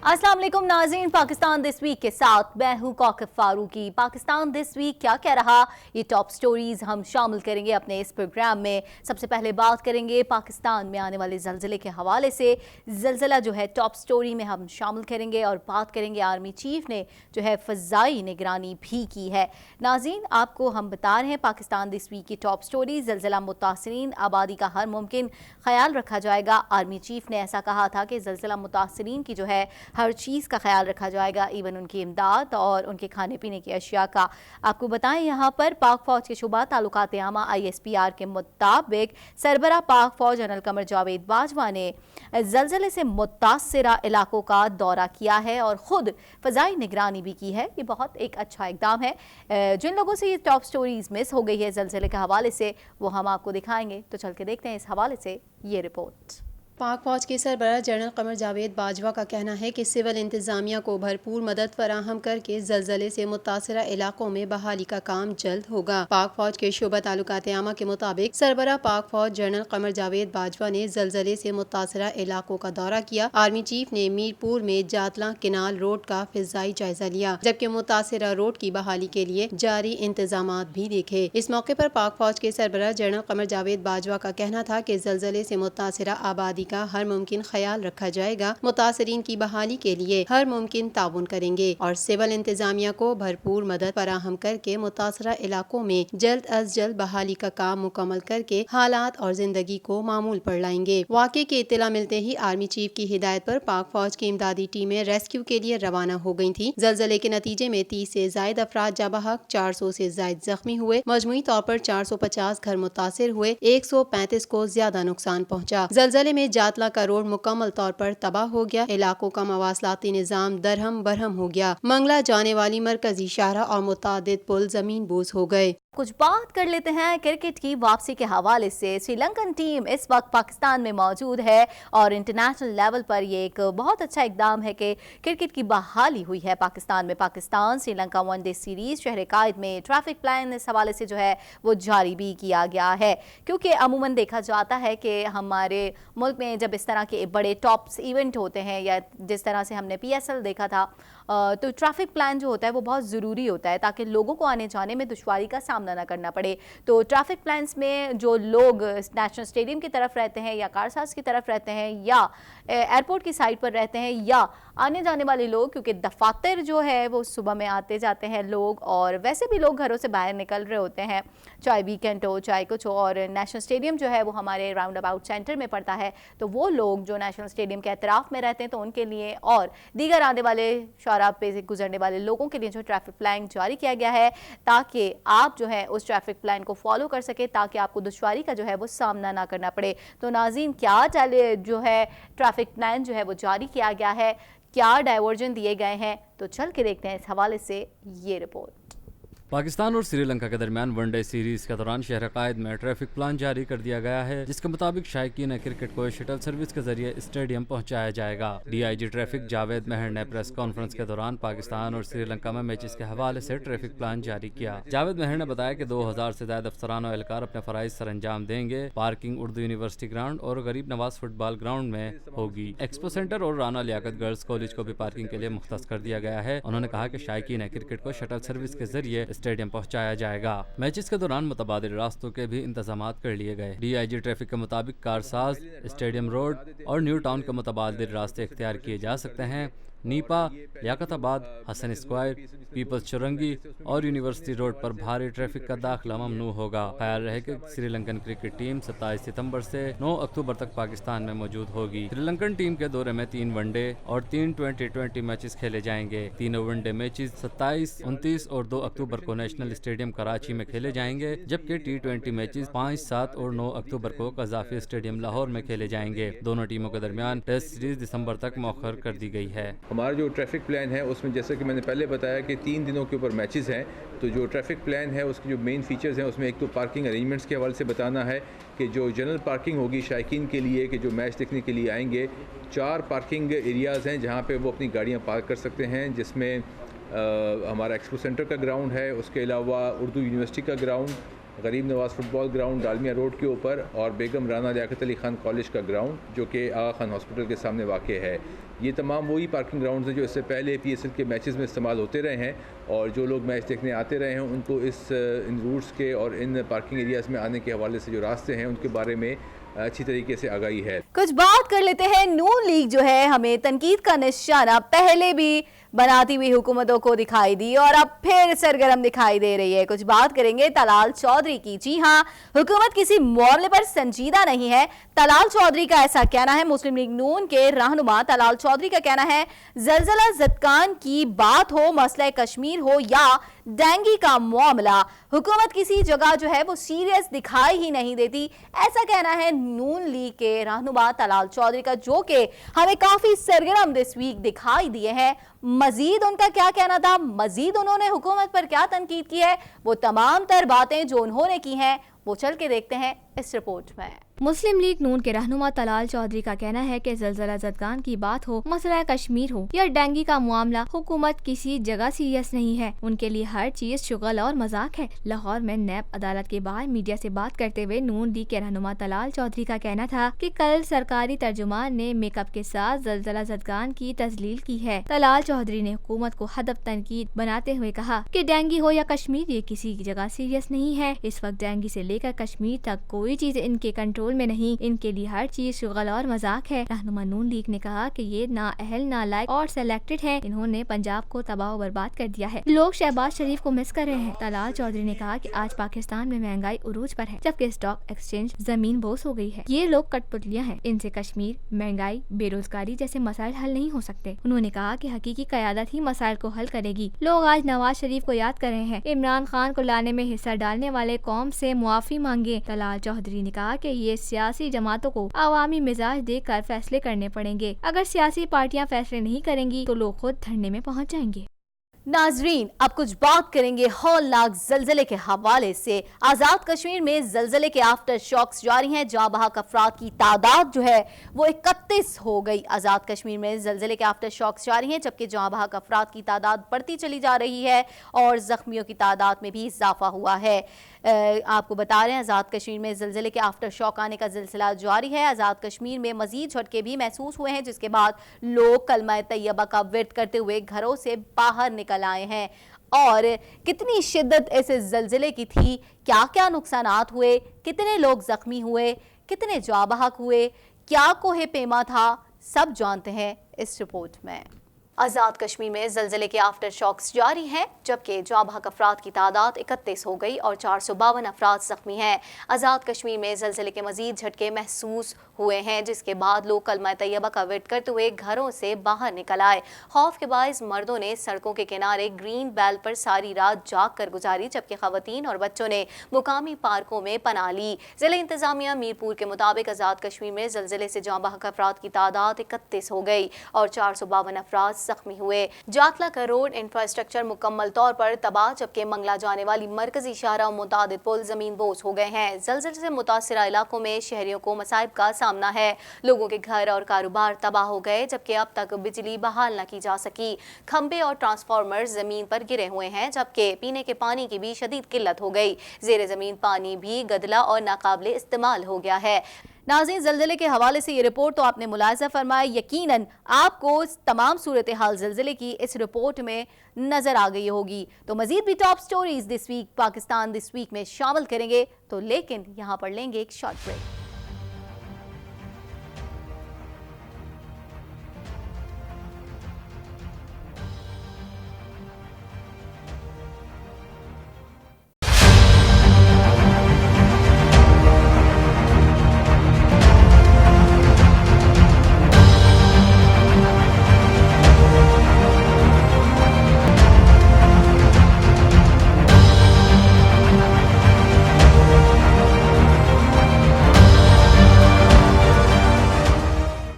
अस्सलाम वालेकुम नाज़रीन, पाकिस्तान दिस वीक के साथ मैं हूँ कौकब फारूकी। पाकिस्तान दिस वीक क्या कह रहा, ये टॉप स्टोरीज हम शामिल करेंगे अपने इस प्रोग्राम में। सबसे पहले बात करेंगे पाकिस्तान में आने वाले ज़लज़ले के हवाले से। ज़लज़ला जो है टॉप स्टोरी में हम शामिल करेंगे और बात करेंगे आर्मी चीफ ने जो है फ़ज़ाई निगरानी भी की है। नाज़रीन, आपको हम बता रहे हैं पाकिस्तान दिस वीक की टॉप स्टोरी। ज़लज़ला मुतासरीन आबादी का हर मुमकिन ख्याल रखा जाएगा। आर्मी चीफ ने ऐसा कहा था कि ज़लज़ला मुतासरीन की जो है हर चीज़ का ख्याल रखा जाएगा, इवन उनकी इमदाद और उनके खाने पीने की अशिया का। आपको बताएं यहाँ पर पाक फ़ौज के शुबा ताल्लुकात आमा ISPR के मुताबिक सरबरा पाक फ़ौज जनरल कमर जावेद बाजवा ने ज़लज़ले से मुतासरा इलाकों का दौरा किया है और ख़ुद फ़ज़ाई निगरानी भी की है। ये बहुत एक अच्छा इक़दाम है। जिन लोगों से ये टॉप स्टोरीज़ मिस हो गई है ज़लज़ले के हवाले से, वो हम आपको दिखाएंगे। तो चल के देखते हैं इस हवाले से ये रिपोर्ट। पाक फौज के सरबराह जनरल कमर जावेद बाजवा का कहना है कि सिविल इंतजामिया को भरपूर मदद फराहम करके ज़लज़ले से मुतासरा इलाकों में बहाली का काम जल्द होगा। पाक फौज के शोबा ताल्लुकात आमा के मुताबिक सरबराह पाक फौज जनरल कमर जावेद बाजवा ने ज़लज़ले से मुतासरा इलाकों का दौरा किया। आर्मी चीफ ने मीरपुर में जातला किनाल रोड का फ़िज़ाई जायजा लिया, जबकि मुतासरा रोड की बहाली के लिए जारी इंतजामात भी देखे। इस मौके पर पाक फौज के सरबराह जनरल कमर जावेद बाजवा का कहना था कि ज़लज़ले से मुतासरा आबादी का हर मुमकिन ख्याल रखा जाएगा, मुतासरीन की बहाली के लिए हर मुमकिन ताउन करेंगे और सिविल इंतजामिया को भरपूर मदद फराहम करके मुतासरा इलाकों में जल्द अज जल्द बहाली का काम मुकम्मल करके हालात और जिंदगी को मामूल पर लाएंगे। वाक़े की इत्तला मिलते ही आर्मी चीफ की हिदायत पर पाक फौज की इमदादी टीमें रेस्क्यू के लिए रवाना हो गयी थी। ज़लज़ले के नतीजे में 30 से जायद अफराद जा बहक, 400 से जायद जख्मी हुए। मजमूई तौर पर 450 घर मुतासिर हुए, 135 को ज्यादा नुकसान पहुँचा। ज़लज़ले में जातला का रोड मुकम्मल तौर पर तबाह हो गया। इलाकों का मवासलाती निज़ाम दरहम बरहम हो गया। मंगला जाने वाली मरकजी शाहरा और मुतादिद पुल जमीन बोझ हो गए। कुछ बात कर लेते हैं क्रिकेट की वापसी के हवाले से। श्रीलंकन टीम इस वक्त पाकिस्तान में मौजूद है और इंटरनेशनल लेवल पर ये एक बहुत अच्छा इकदाम है कि क्रिकेट की बहाली हुई है पाकिस्तान में। पाकिस्तान श्रीलंका वनडे सीरीज शहर कायद में ट्रैफिक प्लान इस हवाले से जो है वो जारी भी किया गया है, क्योंकि अमूमन देखा जाता है कि हमारे मुल्क में जब इस तरह के बड़े टॉप्स इवेंट होते हैं या जिस तरह से हमने PSL देखा था, तो ट्रैफिक प्लान जो होता है वो बहुत ज़रूरी होता है ताकि लोगों को आने जाने में दुश्वारी का सामना ना करना पड़े। तो ट्रैफिक प्लान्स में जो लोग नेशनल स्टेडियम की तरफ रहते हैं या कारसाज की तरफ रहते हैं या एयरपोर्ट की साइड पर रहते हैं या आने जाने वाले लोग, क्योंकि दफातर जो है वो सुबह में आते जाते हैं लोग और वैसे भी लोग घरों से बाहर निकल रहे होते हैं, चाहे वीकेंड हो चाहे कुछ हो, और नेशनल स्टेडियम जो है वो हमारे राउंड अबाउट सेंटर में पड़ता है। तो वो लोग जो नेशनल स्टेडियम के अतराफ में रहते हैं तो उनके लिए और दीगर आने वाले शौरा पे से गुजरने वाले लोगों के लिए जो ट्रैफिक प्लान जारी किया गया है ताकि आप जो है उस ट्रैफिक प्लान को फॉलो कर सके, ताकि आपको दुश्वारी का जो है वो सामना ना करना पड़े। तो नाज़रीन, क्या जो है ट्रैफिक प्लान जो है वो जारी किया गया है, क्या डाइवर्जन दिए गए हैं, तो चल के देखते हैं इस हवाले से ये रिपोर्ट। पाकिस्तान और श्रीलंका के दरमियान वनडे सीरीज के दौरान शहर कायद में ट्रैफिक प्लान जारी कर दिया गया है, जिसके मुताबिक शायकीन क्रिकेट को शटल सर्विस के जरिए स्टेडियम पहुंचाया जाएगा। DIG ट्रैफिक जावेद महर ने प्रेस कॉन्फ्रेंस के दौरान पाकिस्तान और श्रीलंका में मैचेस के हवाले से ट्रैफिक प्लान जारी किया। जावेद महर ने बताया कि 2000 से ज्यादा अफसरान और एहलकार अपने फराइज सर अंजाम देंगे। पार्किंग उर्दू यूनिवर्सिटी ग्राउंड और गरीब नवाज फुटबॉल ग्राउंड में होगी। एक्सपो सेंटर और राना लियाकत गर्ल्स कॉलेज को भी पार्किंग के लिए मुख्तस कर दिया गया है। उन्होंने कहा कि शायकीन क्रिकेट को शटल सर्विस के जरिए स्टेडियम पहुंचाया जाएगा। मैचेस के दौरान मुतबादिल रास्तों के भी इंतजामात कर लिए गए। DIG ट्रैफिक के मुताबिक कारसाज, स्टेडियम रोड और न्यू टाउन के मुतबादिल रास्ते इख्तियार किए जा सकते हैं। नीपा, लियाकताबाद, हसन स्क्वायर, पीपल्स चौरंगी और यूनिवर्सिटी रोड पर भारी ट्रैफिक का दाखिला ममनू होगा। ख्याल रहे कि श्रीलंकन क्रिकेट टीम 27 सितंबर से 9 अक्टूबर तक पाकिस्तान में मौजूद होगी। श्रीलंकन टीम के दौरे में 3 वनडे और 3 2020 मैचेस खेले जाएंगे। तीनों वनडे मैचेस 27, 29 और 2 अक्टूबर को नेशनल स्टेडियम कराची में खेले जाएंगे, जबकि T20 मैचेस 5, 7 और 9 अक्टूबर को कज़ाफ़ी स्टेडियम लाहौर में खेले जाएंगे। दोनों टीमों के दरमियान टेस्ट सीरीज दिसंबर तक मौखर कर दी गई है। हमारा जो ट्रैफिक प्लान है उसमें जैसे कि मैंने पहले बताया कि 3 दिनों के ऊपर मैचेस हैं, तो जो ट्रैफिक प्लान है उसके जो मेन फीचर्स हैं उसमें एक तो पार्किंग अरेंजमेंट्स के हवाले से बताना है कि जो जनरल पार्किंग होगी शायकीन के लिए कि जो मैच देखने के लिए आएंगे, 4 पार्किंग एरियाज़ हैं जहाँ पे वो अपनी गाड़ियाँ पार्क कर सकते हैं, जिसमें हमारा एक्सपो सेंटर का ग्राउंड है, उसके अलावा उर्दू यूनिवर्सिटी का ग्राउंड غریب نواز فٹ بال گراؤنڈ ڈالمیا روڈ کے اوپر اور بیگم رانا لیاقت علی خان کالج کا گراؤنڈ جو کہ آغا خان ہاسپٹل کے سامنے واقع ہے. یہ تمام وہی پارکنگ گراؤنڈز ہیں جو اس سے پہلے پی ایس ایل کے میچز میں استعمال ہوتے رہے ہیں, اور جو لوگ میچ دیکھنے آتے رہے ہیں ان کو ان روٹس کے اور ان پارکنگ ایریاز میں آنے کے حوالے سے جو راستے ہیں ان کے بارے میں اچھی طریقے سے آگاہی ہے. کچھ بات کر لیتے ہیں. نون لیگ جو ہے ہمیں تنقید کا نشانہ پہلے بھی بناتی ہوئی حکومتوں کو دکھائی دی اور اب پھر سرگرم دکھائی دے رہی ہے. کچھ بات کریں گے طلال چودھری کی. جی ہاں, حکومت کسی معاملے پر سنجیدہ نہیں ہے. طلال چودھری کا ایسا کہنا ہے. مسلم لیگ نون کے رہنما طلال چودھری کا کہنا ہے زلزلہ زدگان کی بات ہو, مسئلہ کشمیر ہو یا ڈینگی کا معاملہ, حکومت کسی جگہ جو ہے وہ سیریس دکھائی ہی نہیں دیتی. ایسا کہنا ہے نون لیگ کے رہنما طلال چودھری کا, جو کہ ہمیں کافی سرگرم دس ویک دکھائی دیے ہیں. مزید ان کا کیا کہنا تھا, مزید انہوں نے حکومت پر کیا تنقید کی ہے, وہ تمام تر باتیں جو انہوں نے کی ہیں وہ چل کے دیکھتے ہیں اس رپورٹ میں. مسلم لیگ نون کے رہنما طلال چودھری کا کہنا ہے کہ زلزلہ زدگان کی بات ہو, مسئلہ کشمیر ہو یا ڈینگی کا معاملہ, حکومت کسی جگہ سیریس نہیں ہے. ان کے لیے ہر چیز شغل اور مذاق ہے. لاہور میں نیب عدالت کے باہر میڈیا سے بات کرتے ہوئے نون لیگ کے رہنما طلال چودھری کا کہنا تھا کہ کل سرکاری ترجمان نے میک اپ کے ساتھ زلزلہ زدگان کی تذلیل کی ہے. طلال چودھری نے حکومت کو ہدف تنقید بناتے ہوئے کہا کہ ڈینگی ہو یا کشمیر, یہ کسی جگہ سیریس نہیں ہے. اس وقت ڈینگی سے لے کر کشمیر تک کوئی چیز ان کے کنٹرول میں نہیں. ان کے لیے ہر چیز شغل اور مذاق ہے. رہنما نون لیگ نے کہا کہ یہ نااہل, نالائق اور سلیکٹڈ ہیں. انہوں نے پنجاب کو تباہ و برباد کر دیا ہے. لوگ شہباز شریف کو مس کر رہے ہیں. طلال چودھری نے کہا کہ آج پاکستان میں مہنگائی عروج پر ہے, جبکہ اسٹاک ایکسچینج زمین بوس ہو گئی ہے. یہ لوگ کٹ پتلیاں ہیں. ان سے کشمیر, مہنگائی, بے روزگاری جیسے مسائل حل نہیں ہو سکتے. انہوں نے کہا کہ حقیقی قیادت ہی مسائل کو حل کرے گی. لوگ آج نواز شریف کو یاد کر رہے ہیں. عمران خان کو لانے میں حصہ ڈالنے والے قوم سے معافی مانگے. طلال چودھری نے کہا کہ یہ سیاسی جماعتوں کو عوامی مزاج دیکھ کر فیصلے کرنے پڑیں گے. اگر سیاسی پارٹیاں فیصلے نہیں کریں گی تو لوگ خود دھرنے میں پہنچ جائیں گے. ناظرین, اب کچھ بات کریں گے ہولناک زلزلے کے حوالے سے. آزاد کشمیر میں زلزلے کے آفٹر شاکس جاری ہیں. جاں بحق افراد کی تعداد جو ہے وہ 31 ہو گئی. آزاد کشمیر میں زلزلے کے آفٹر شاکس جاری ہیں, جبکہ جاں بحق افراد کی تعداد بڑھتی چلی جا رہی ہے اور زخمیوں کی تعداد میں بھی اضافہ ہوا ہے. آپ کو بتا رہے ہیں آزاد کشمیر میں زلزلے کے آفٹر شاک آنے کا سلسلہ جاری ہے. آزاد کشمیر میں مزید جھٹکے بھی محسوس ہوئے ہیں, جس کے بعد لوگ کلمہ طیبہ کا ورد کرتے ہوئے گھروں سے باہر نکل آئے ہیں. اور کتنی شدت اس زلزلے کی تھی, کیا کیا نقصانات ہوئے, کتنے لوگ زخمی ہوئے, کتنے جاں بحق ہوئے, کیا کوہ پیما تھا, سب جانتے ہیں اس رپورٹ میں. آزاد کشمیر میں زلزلے کے آفٹر شاکس جاری ہیں, جبکہ جاں بحق افراد کی تعداد 31 ہو گئی اور 452 افراد زخمی ہیں. آزاد کشمیر میں زلزلے کے مزید جھٹکے محسوس ہوئے ہیں, جس کے بعد لوگ کلمہ طیبہ کا ورد کرتے ہوئے گھروں سے باہر نکل آئے. خوف کے باعث مردوں نے سڑکوں کے کنارے گرین بیلٹ پر ساری رات جاگ کر گزاری, جبکہ خواتین اور بچوں نے مقامی پارکوں میں پناہ لی. ضلع انتظامیہ میرپور کے مطابق آزاد کشمیر میں زلزلے سے جاں بحق افراد کی تعداد 31 ہو گئی اور 452 افراد زخمی ہوئے. جاتلا کا روڈ انفراسٹرکچر مکمل طور پر تباہ, جبکہ منگلا جانے والی مرکزی شاہراہ متعدد پل زمین بوس ہو گئے ہیں. زلزلے سے متاثرہ علاقوں میں شہریوں کو مصائب کا سامنا ہے. لوگوں کے گھر اور کاروبار تباہ ہو گئے, جبکہ اب تک بجلی بحال نہ کی جا سکی. کھمبے اور ٹرانسفارمر زمین پر گرے ہوئے ہیں, جبکہ پینے کے پانی کی بھی شدید قلت ہو گئی. زیر زمین پانی بھی گدلا اور ناقابل استعمال ہو گیا ہے. ناظرین, زلزلے کے حوالے سے یہ رپورٹ تو آپ نے ملاحظہ فرمایا, یقیناً آپ کو تمام صورتحال زلزلے کی اس رپورٹ میں نظر آ گئی ہوگی. تو مزید بھی top stories this week Pakistan this week میں شامل کریں گے, تو لیکن یہاں پر لیں گے ایک شارٹ بریک.